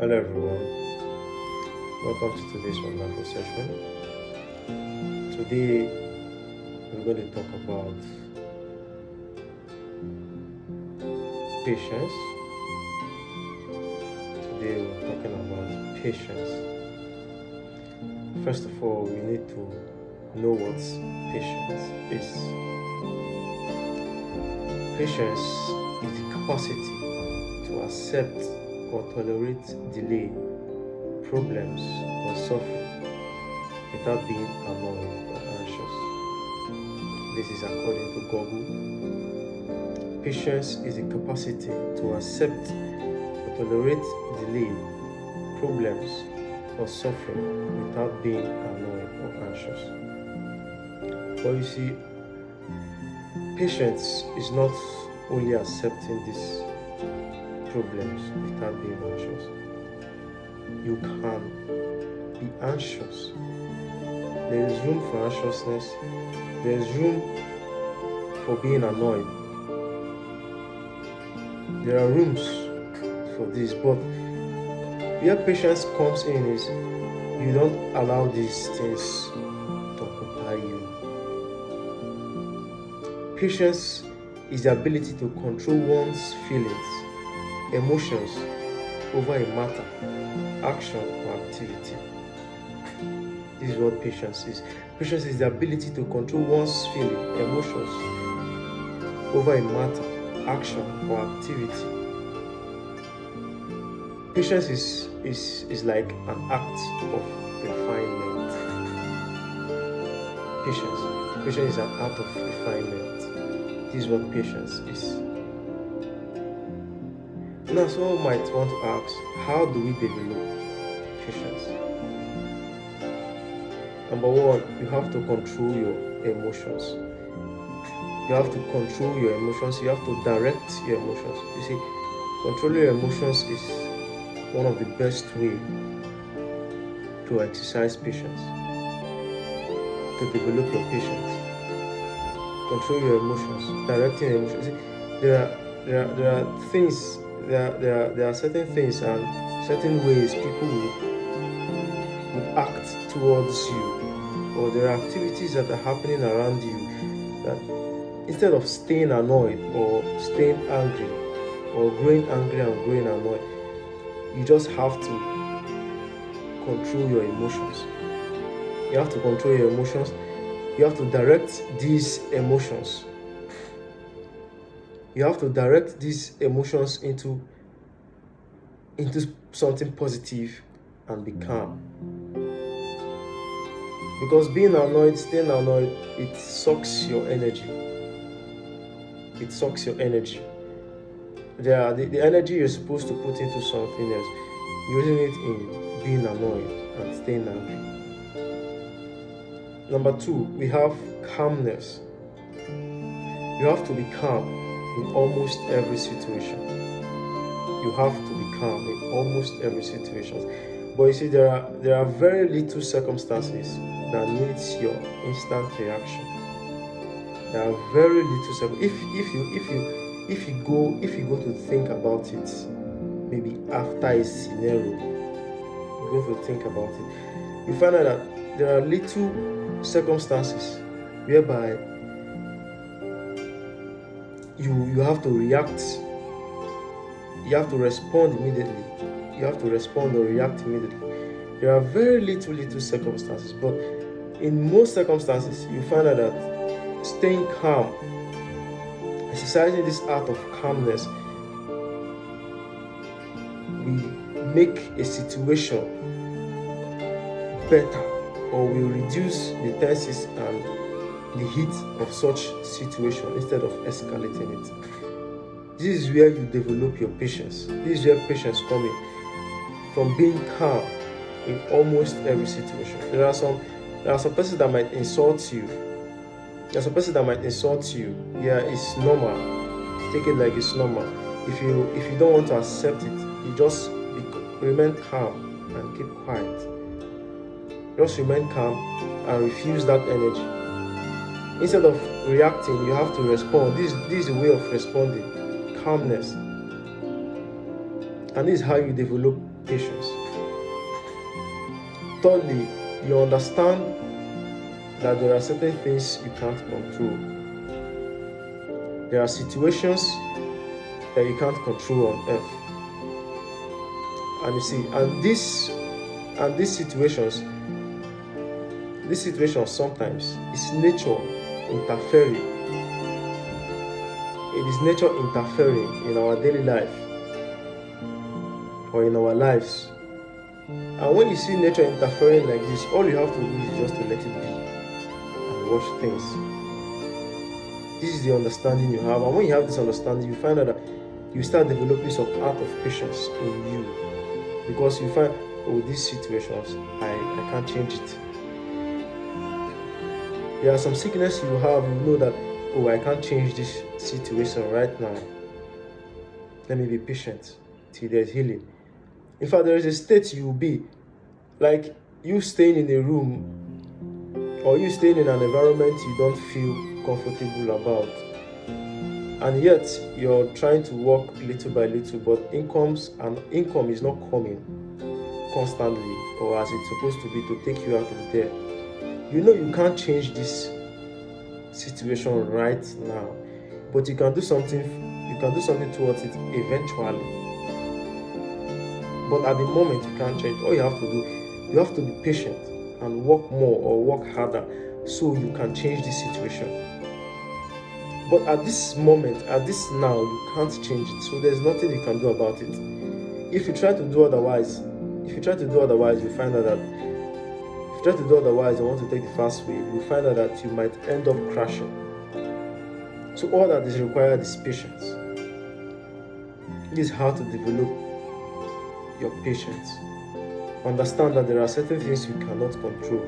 Hello everyone, welcome to today's wonderful session. Today we're going to talk about patience. Today we're talking about patience. First of all, we need to know what patience is. Patience is the capacity to accept or tolerate delay, problems, or suffering without being annoyed or anxious. This is according to Google. Patience is the capacity to accept or tolerate delay, problems, or suffering without being annoyed or anxious. But you see, patience is not only accepting these problems without being anxious. You can be anxious. There is room for anxiousness. There is room for being annoyed. There are rooms for this, but where patience comes in is you don't allow these things to occupy you. Patience is the ability to control one's feelings, emotions over a matter, action, or activity. This is what patience is. Patience is the ability to control one's feelings, emotions over a matter, action, or activity. Patience is like an act of refinement. Patience is an act of refinement. This is what patience is. Now, someone might want to ask, how do we develop patience? Number one, you have to control your emotions. You have to control your emotions. You have to direct your emotions. You see, controlling your emotions is one of the best ways to exercise patience, to develop your patience. Control your emotions, directing your emotions. See, there are things. There are certain things and certain ways people would act towards you, or there are activities that are happening around you that instead of staying annoyed or staying angry or growing angry and growing annoyed, you just have to control your emotions. You have to control your emotions. You have to direct these emotions. You have to direct these emotions into something positive and be calm. Because being annoyed, staying annoyed, it sucks your energy. It sucks your energy. The energy you're supposed to put into something else, you're using it in being annoyed and staying angry. Number two, we have calmness. You have to be calm in almost every situation. You have to be calm in almost every situation. But you see, there are very little circumstances that needs your instant reaction. There are very little if you go to think about it, maybe after a scenario, you go to think about it, you find out that there are little circumstances whereby you have to react. You have to respond immediately. You have to respond or react immediately. There are very little circumstances, but in most circumstances, you find out that staying calm, exercising this art of calmness, will make a situation better, or will reduce the tenses and the heat of such situation instead of escalating it. This is where you develop your patience. This is where patience comes in, from being calm in almost every situation. There are some persons that might insult you. There's a person that might insult you. Yeah, it's normal. Take it like it's normal. If you don't want to accept it, you just remain calm and keep quiet. Just remain calm and refuse that energy. Instead of reacting, you have to respond. This is a way of responding. Calmness. And this is how you develop patience. Thirdly, you understand that there are certain things you can't control. There are situations that you can't control on earth. And you see, these situations sometimes is nature interfering. It is nature interfering in our daily life or in our lives. And when you see nature interfering like this, all you have to do is just to let it be and watch things. This is the understanding you have. And when you have this understanding, you find out that you start developing some art of patience in you. Because you find, oh, these situations, I can't change it. There are some sickness you have, you know that, oh, I can't change this situation right now. Let me be patient till there's healing. In fact, there is a state you will be, like you staying in a room or you staying in an environment you don't feel comfortable about. And yet, you're trying to work little by little, but income is not coming constantly or as it's supposed to be to take you out of there. You know you can't change this situation right now, but you can do something towards it eventually. But at the moment you can't change. All you have to do, you have to be patient and work more or work harder so you can change this situation. But at this moment, at this now, you can't change it. So there's nothing you can do about it. If you try to do otherwise, you find out that if you try to do otherwise and want to take the fast way, you find out that you might end up crashing. So all that is required is patience. This is how to develop your patience. Understand that there are certain things you cannot control.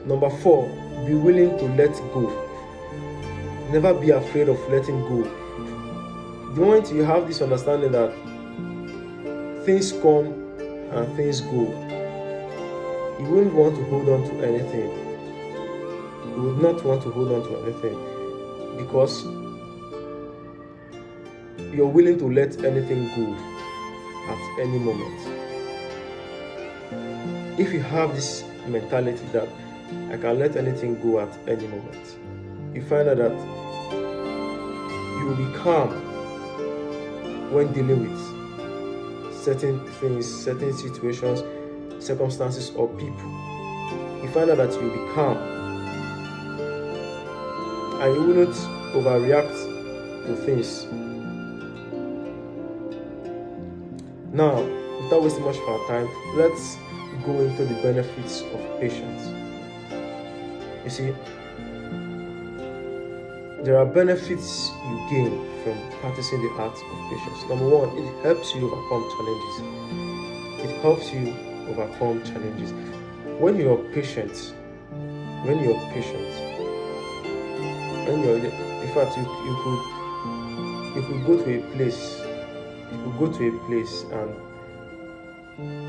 Number 4, be willing to let go. Never be afraid of letting go. The moment you have this understanding that things come and things go, you wouldn't want to hold on to anything. You would not want to hold on to anything because you're willing to let anything go at any moment. If you have this mentality that I can let anything go at any moment, you find out that you will be calm when dealing with certain things, certain situations, circumstances, or people. You find out that you'll be calm and you wouldn't overreact to things. Now, without wasting much of our time, let's go into the benefits of patience. You see, there are benefits you gain from practicing the art of patience. Number 1, it helps you overcome challenges. It helps you overcome challenges. When you're patient, in fact, you could go to a place.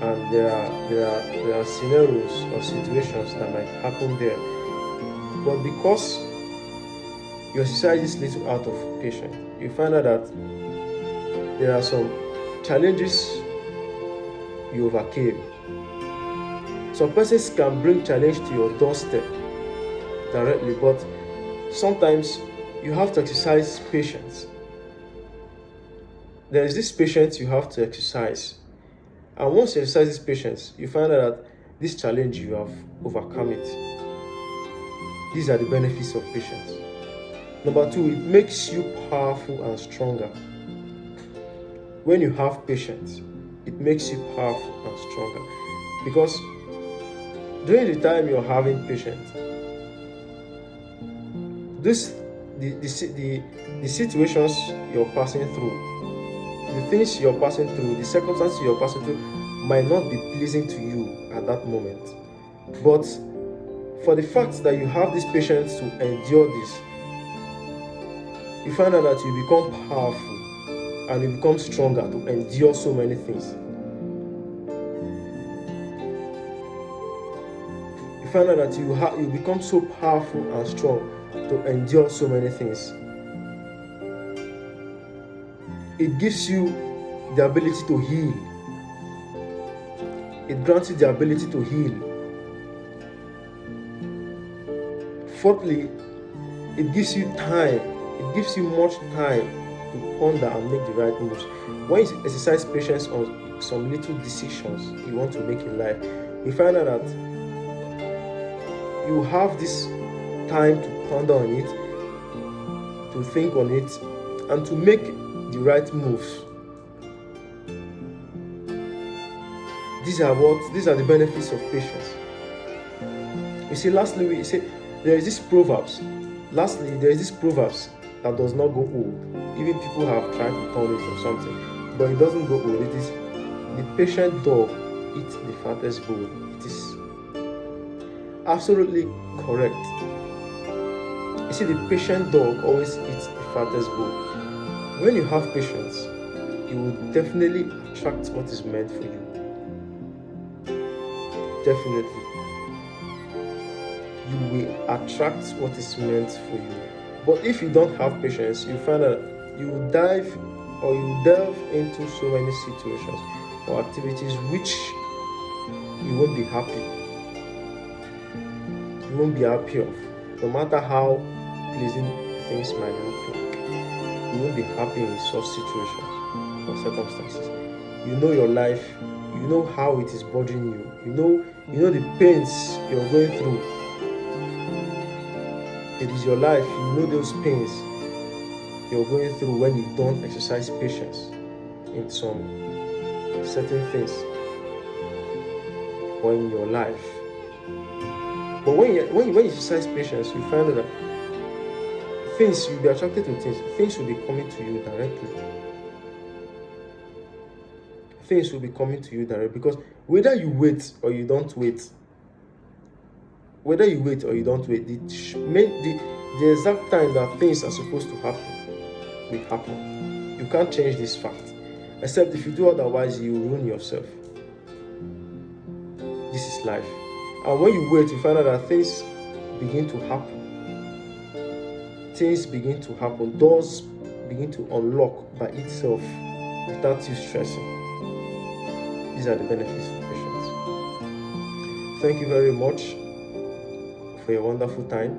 And there are scenarios or situations that might happen there. But because you exercise this little art of patience, you find out that there are some challenges you overcame. Some persons can bring challenge to your doorstep directly, but sometimes you have to exercise patience. There is this patience you have to exercise. And once you exercise this patience, you find out that this challenge, you have overcome it. These are the benefits of patience. Number 2, it makes you powerful and stronger. When you have patience, it makes you powerful and stronger. Because during the time you're having patience, the situations you're passing through, the things you're passing through, the circumstances you're passing through might not be pleasing to you at that moment. But for the fact that you have this patience to endure this, you find out that you become powerful and you become stronger to endure so many things. You find out that you become so powerful and strong to endure so many things. it gives you the ability to heal. It grants you the ability to heal. Fourthly, it gives you time. It gives you much time to ponder and make the right moves. When you exercise patience on some little decisions you want to make in life, you find out that you have this time to ponder on it, to think on it, and to make the right moves. These are the benefits of patience. You see, lastly, there is this proverbs that does not go old. Even people have tried to turn it or something, but it doesn't go old. It is the patient dog eats the fattest bone. It is absolutely correct. You see, the patient dog always eats the fattest bone. When you have patience, you will definitely attract what is meant for you. Definitely. You will attract what is meant for you. But if you don't have patience, you find that you will delve into so many situations or activities which you won't be happy. You won't be happy of. No matter how pleasing things might look like, you won't be happy in such situations or circumstances. You know your life, you know how it is bothering you, you know the pains you're going through. It is your life, you know those pains you're going through when you don't exercise patience in some certain things or in your life. But when you exercise patience, you find that you'll be attracted to things will be coming to you directly. Things will be coming to you directly, because whether you wait or you don't wait, the exact time that things are supposed to happen will happen. You can't change this fact, except if you do otherwise, you ruin yourself. This is life. And when you wait, you find out that things begin to happen. Doors begin to unlock by itself without you stressing. These are the benefits of patience. Thank you very much for your wonderful time.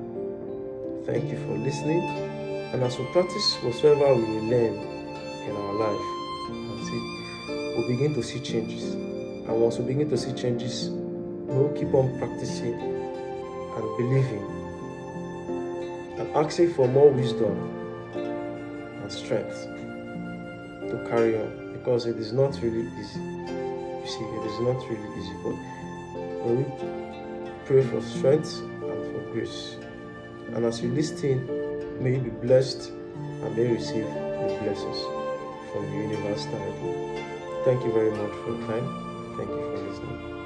Thank you for listening. And as we practice whatsoever we will learn in our life, we'll begin to see changes. And once we begin to see changes, we'll keep on practicing and believing and asking for more wisdom and strength to carry on, because it is not really easy. You see, it is not really easy, but when we pray for strength and for grace, and as you listen, may you be blessed and may you receive the blessings from the universe directly. Thank you very much for your time. Thank you for listening.